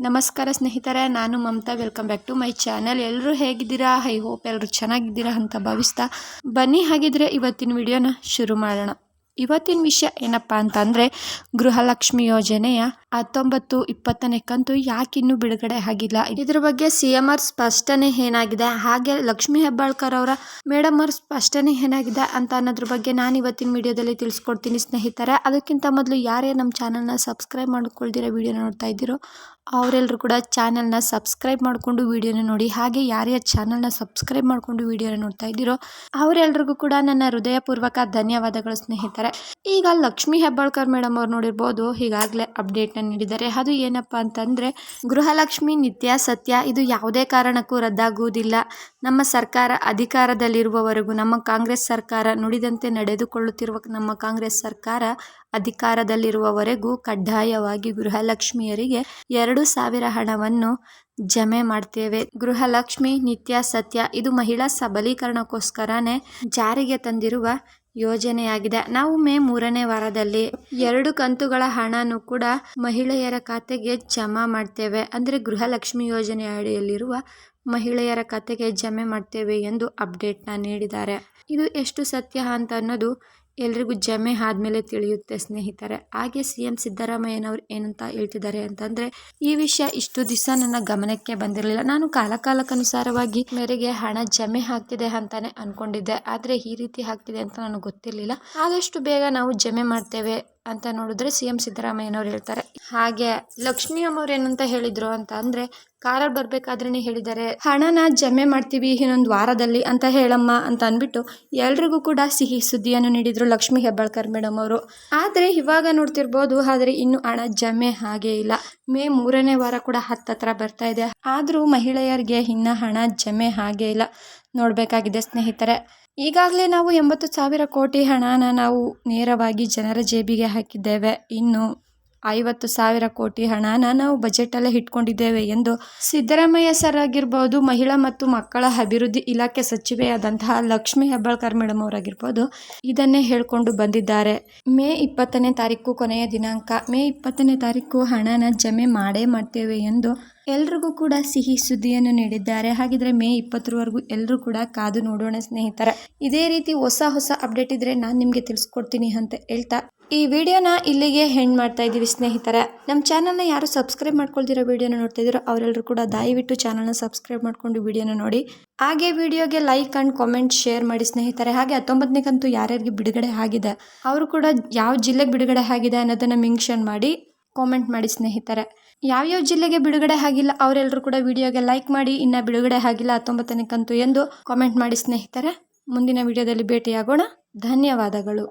ನಮಸ್ಕಾರ ಸ್ನೇಹಿತರೆ, ನಾನು Mamata. Welcome back to my channel. ಎಲ್ಲರೂ ಹೇಗಿದ್ದೀರಾ? ಐ ಹೋಪ್ ಎಲ್ಲರೂ ಚೆನ್ನಾಗಿದ್ದೀರಾ ಅಂತ ಭಾವಿಸ್ತಾ ಬನ್ನಿ ಹಾಗಿದ್ರೆ ಇವತ್ತಿನ ವಿಡಿಯೋನ ಶುರು ಮಾಡೋಣ. ಇವತ್ತಿನ ವಿಷಯ ಏನಪ್ಪ ಅಂತಂದರೆ, ಗೃಹಲಕ್ಷ್ಮಿ ಯೋಜನೆಯ 19-20ನೇ ಕಂತು ಯಾಕಿನ್ನೂ ಬಿಡುಗಡೆ ಆಗಿಲ್ಲ, ಇದ್ರ ಬಗ್ಗೆ CM ಅವ್ರ ಸ್ಪಷ್ಟನೆ ಏನಾಗಿದೆ, ಹಾಗೆ ಲಕ್ಷ್ಮಿ ಹೆಬ್ಬಾಳ್ಕರ್ ಅವರ ಮೇಡಮ್ ಅವ್ರ ಸ್ಪಷ್ಟನೆ ಏನಾಗಿದೆ ಅಂತ ಅನ್ನೋದ್ರ ಬಗ್ಗೆ ನಾನು ಇವತ್ತಿನ ವಿಡಿಯೋದಲ್ಲಿ ತಿಳಿಸ್ಕೊಡ್ತೀನಿ ಸ್ನೇಹಿತರೆ. ಅದಕ್ಕಿಂತ ಮೊದಲು ಯಾರೇ ನಮ್ಮ ಚಾನಲ್ನ ಸಬ್ಸ್ಕ್ರೈಬ್ ಮಾಡ್ಕೊಳ್ದಿರೋ ವಿಡಿಯೋನ ನೋಡ್ತಾ ಇದ್ದೀರೋ ಅವರೆಲ್ಲರೂ ಕೂಡ ಚಾನಲ್ನ ಸಬ್ಸ್ಕ್ರೈಬ್ ಮಾಡಿಕೊಂಡು ವಿಡಿಯೋನ ನೋಡಿ. ಹಾಗೆ ಯಾರ್ಯಾರು ಚಾನಲ್ನ ಸಬ್ಸ್ಕ್ರೈಬ್ ಮಾಡಿಕೊಂಡು ವಿಡಿಯೋನ ನೋಡ್ತಾ ಇದ್ದೀರೋ ಅವರೆಲ್ಲರಿಗೂ ಕೂಡ ನನ್ನ ಹೃದಯಪೂರ್ವಕ ಧನ್ಯವಾದಗಳು ಸ್ನೇಹಿತರೆ. ಈಗ ಲಕ್ಷ್ಮಿ ಹೆಬ್ಬಾಳ್ಕರ್ ಮೇಡಮ್ ಅವ್ರು ನೋಡಿರ್ಬೋದು, ಈಗಾಗಲೇ ಅಪ್ಡೇಟ್ನ ನೀಡಿದ್ದಾರೆ. ಅದು ಏನಪ್ಪ ಅಂತಂದರೆ, ಗೃಹಲಕ್ಷ್ಮಿ ನಿತ್ಯ ಸತ್ಯ, ಇದು ಯಾವುದೇ ಕಾರಣಕ್ಕೂ ರದ್ದಾಗುವುದಿಲ್ಲ. ನಮ್ಮ ಸರ್ಕಾರ ಅಧಿಕಾರದಲ್ಲಿರುವವರೆಗೂ, ನಮ್ಮ ಕಾಂಗ್ರೆಸ್ ಸರ್ಕಾರ ನುಡಿದಂತೆ ನಡೆದುಕೊಳ್ಳುತ್ತಿರುವ ನಮ್ಮ ಕಾಂಗ್ರೆಸ್ ಸರ್ಕಾರ ಅಧಿಕಾರದಲ್ಲಿರುವವರೆಗೂ ಕಡ್ಡಾಯವಾಗಿ ಗೃಹಲಕ್ಷ್ಮಿಯರಿಗೆ 2,000 ಹಣವನ್ನು ಜಮೆ ಮಾಡ್ತೇವೆ. ಗೃಹಲಕ್ಷ್ಮಿ ನಿತ್ಯ ಸತ್ಯ ಇದು ಮಹಿಳಾ ಸಬಲೀಕರಣಕ್ಕೋಸ್ಕರನೇ ಜಾರಿಗೆ ತಂದಿರುವ ಯೋಜನೆಯಾಗಿದೆ. ನಾವು ಮೇ 3ನೇ ವಾರದಲ್ಲಿ 2 ಕಂತುಗಳ ಹಣನೂ ಕೂಡ ಮಹಿಳೆಯರ ಖಾತೆಗೆ ಜಮಾ ಮಾಡ್ತೇವೆ. ಅಂದರೆ ಗೃಹಲಕ್ಷ್ಮಿ ಯೋಜನೆ ಅಡಿಯಲ್ಲಿರುವ ಮಹಿಳೆಯರ ಖಾತೆಗೆ ಜಮೆ ಮಾಡ್ತೇವೆ ಎಂದು ಅಪ್ಡೇಟ್ನ ನೀಡಿದ್ದಾರೆ. ಇದು ಎಷ್ಟು ಸತ್ಯ ಅಂತ ಅನ್ನೋದು ಎಲ್ರಿಗೂ ಜಮೆ ಆದಮೇಲೆ ತಿಳಿಯುತ್ತೆ ಸ್ನೇಹಿತರೆ. ಹಾಗೆ CM ಸಿದ್ದರಾಮಯ್ಯನವರು ಏನಂತ ಹೇಳ್ತಿದ್ದಾರೆ ಅಂತಂದರೆ, ಈ ವಿಷಯ ಇಷ್ಟು ದಿವಸ ನನ್ನ ಗಮನಕ್ಕೆ ಬಂದಿರಲಿಲ್ಲ. ನಾನು ಕಾಲಕಾಲಕ್ಕನುಸಾರವಾಗಿ ಮೇರೆಗೆ ಹಣ ಜಮೆ ಆಗ್ತಿದೆ ಅಂತಾನೆ ಅಂದ್ಕೊಂಡಿದ್ದೆ, ಆದರೆ ಈ ರೀತಿ ಆಗ್ತಿದೆ ಅಂತ ನನಗೆ ಗೊತ್ತಿರಲಿಲ್ಲ. ಆದಷ್ಟು ಬೇಗ ನಾವು ಜಮೆ ಮಾಡ್ತೇವೆ ಅಂತ ನೋಡಿದ್ರೆ CM ಸಿದ್ದರಾಮಯ್ಯನವ್ರು ಹೇಳ್ತಾರೆ. ಹಾಗೆ ಲಕ್ಷ್ಮಿ ಅಮ್ಮವ್ರು ಏನಂತ ಹೇಳಿದ್ರು ಅಂತ ಅಂದರೆ, ಕಾರಲ್ಲಿ ಬರಬೇಕಾದ್ರೇ ಹೇಳಿದ್ದಾರೆ, ಹಣನ ಜಮೆ ಮಾಡ್ತೀವಿ ಇನ್ನೊಂದು ವಾರದಲ್ಲಿ ಅಂತ ಹೇಳಮ್ಮ ಅಂತ ಅಂದ್ಬಿಟ್ಟು ಎಲ್ರಿಗೂ ಕೂಡ ಸಿಹಿ ಸುದ್ದಿಯನ್ನು ನೀಡಿದ್ರು ಲಕ್ಷ್ಮಿ ಹೆಬ್ಬಾಳ್ಕರ್ ಮೇಡಮ್ ಅವರು. ಆದರೆ ಇವಾಗ ನೋಡ್ತಿರ್ಬೋದು, ಆದರೆ ಇನ್ನು ಹಣ ಜಮೆ ಹಾಗೇ ಇಲ್ಲ. ಮೇ 3ನೇ ವಾರ ಕೂಡ ಹತ್ತತ್ರ ಬರ್ತಾ ಇದೆ, ಆದರೂ ಮಹಿಳೆಯರಿಗೆ ಇನ್ನು ಹಣ ಜಮೆ ಹಾಗೇ ಇಲ್ಲ. ನೋಡಬೇಕಾಗಿದೆ ಸ್ನೇಹಿತರೆ. ಈಗಾಗಲೇ ನಾವು 80,000 ಕೋಟಿ ಹಣನ ನಾವು ನೇರವಾಗಿ ಜನರ ಜೇಬಿಗೆ ಹಾಕಿದ್ದೇವೆ. ಇನ್ನು 50,000 ಕೋಟಿ ಹಣನ ನಾವು ಬಜೆಟಲ್ಲೇ ಇಟ್ಕೊಂಡಿದ್ದೇವೆ ಎಂದು ಸಿದ್ದರಾಮಯ್ಯ ಸರ್ ಆಗಿರ್ಬೋದು, ಮಹಿಳಾ ಮತ್ತು ಮಕ್ಕಳ ಅಭಿವೃದ್ಧಿ ಇಲಾಖೆ ಸಚಿವೆಯಾದಂತಹ ಲಕ್ಷ್ಮಿ ಹೆಬ್ಬಾಳ್ಕರ್ ಮೇಡಮ್ ಅವರಾಗಿರ್ಬೋದು ಇದನ್ನೇ ಹೇಳ್ಕೊಂಡು ಬಂದಿದ್ದಾರೆ. ಮೇ 20ನೇ ತಾರೀಕು ಕೊನೆಯ ದಿನಾಂಕ. ಮೇ 20ನೇ ತಾರೀಕು ಹಣನ ಜಮೆ ಮಾಡೇ ಮಾಡ್ತೇವೆ ಎಂದು ಎಲ್ರಿಗೂ ಕೂಡ ಸಿಹಿ ಸುದ್ದಿಯನ್ನು ನೀಡಿದ್ದಾರೆ. ಹಾಗಿದ್ರೆ ಮೇ 20ರವರೆಗೂ ಎಲ್ಲರೂ ಕೂಡ ಕಾದು ನೋಡೋಣ ಸ್ನೇಹಿತರೆ. ಇದೇ ರೀತಿ ಹೊಸ ಅಪ್ಡೇಟ್ ಇದ್ರೆ ನಾನು ನಿಮಗೆ ತಿಳಿಸ್ಕೊಡ್ತೀನಿ ಅಂತ ಹೇಳ್ತಾ ಈ ವಿಡಿಯೋನ ಇಲ್ಲಿಗೆ ಎಂಡ್ ಮಾಡ್ತಾ ಇದ್ದೀವಿ ಸ್ನೇಹಿತರೆ. ನಮ್ಮ ಚಾನಲ್ನ ಯಾರು ಸಬ್ಸ್ಕ್ರೈಬ್ ಮಾಡ್ಕೊಳ್ದಿರೋ ವಿಡಿಯೋನ ನೋಡ್ತಾ ಇದ್ದೀರೋ ಅವರೆಲ್ಲರೂ ಕೂಡ ದಯವಿಟ್ಟು ಚಾನಲ್ನ ಸಬ್ಸ್ಕ್ರೈಬ್ ಮಾಡ್ಕೊಂಡು ವಿಡಿಯೋನ ನೋಡಿ. ಹಾಗೆ ವಿಡಿಯೋಗೆ ಲೈಕ್ ಆ್ಯಂಡ್ ಕಾಮೆಂಟ್ ಶೇರ್ ಮಾಡಿ ಸ್ನೇಹಿತರೆ. ಹಾಗೆ 19ನೇ ಕಂತು ಯಾರ್ಯಾರಿಗೆ ಬಿಡುಗಡೆ ಆಗಿದೆ ಅವರು ಕೂಡ ಯಾವ ಜಿಲ್ಲೆಗೆ ಬಿಡುಗಡೆ ಆಗಿದೆ ಅನ್ನೋದನ್ನು ಮೆನ್ಷನ್ ಮಾಡಿ ಕಾಮೆಂಟ್ ಮಾಡಿ ಸ್ನೇಹಿತರೆ. ಯಾವ್ಯಾವ ಜಿಲ್ಲೆಗೆ ಬಿಡುಗಡೆ ಆಗಿಲ್ಲ ಅವರೆಲ್ಲರೂ ಕೂಡ ವಿಡಿಯೋಗೆ ಲೈಕ್ ಮಾಡಿ, ಇನ್ನು ಬಿಡುಗಡೆ ಆಗಿಲ್ಲ 19ನೇ ಕಂತು ಎಂದು ಕಾಮೆಂಟ್ ಮಾಡಿ ಸ್ನೇಹಿತರೆ. ಮುಂದಿನ ವಿಡಿಯೋದಲ್ಲಿ ಭೇಟಿಯಾಗೋಣ. ಧನ್ಯವಾದಗಳು.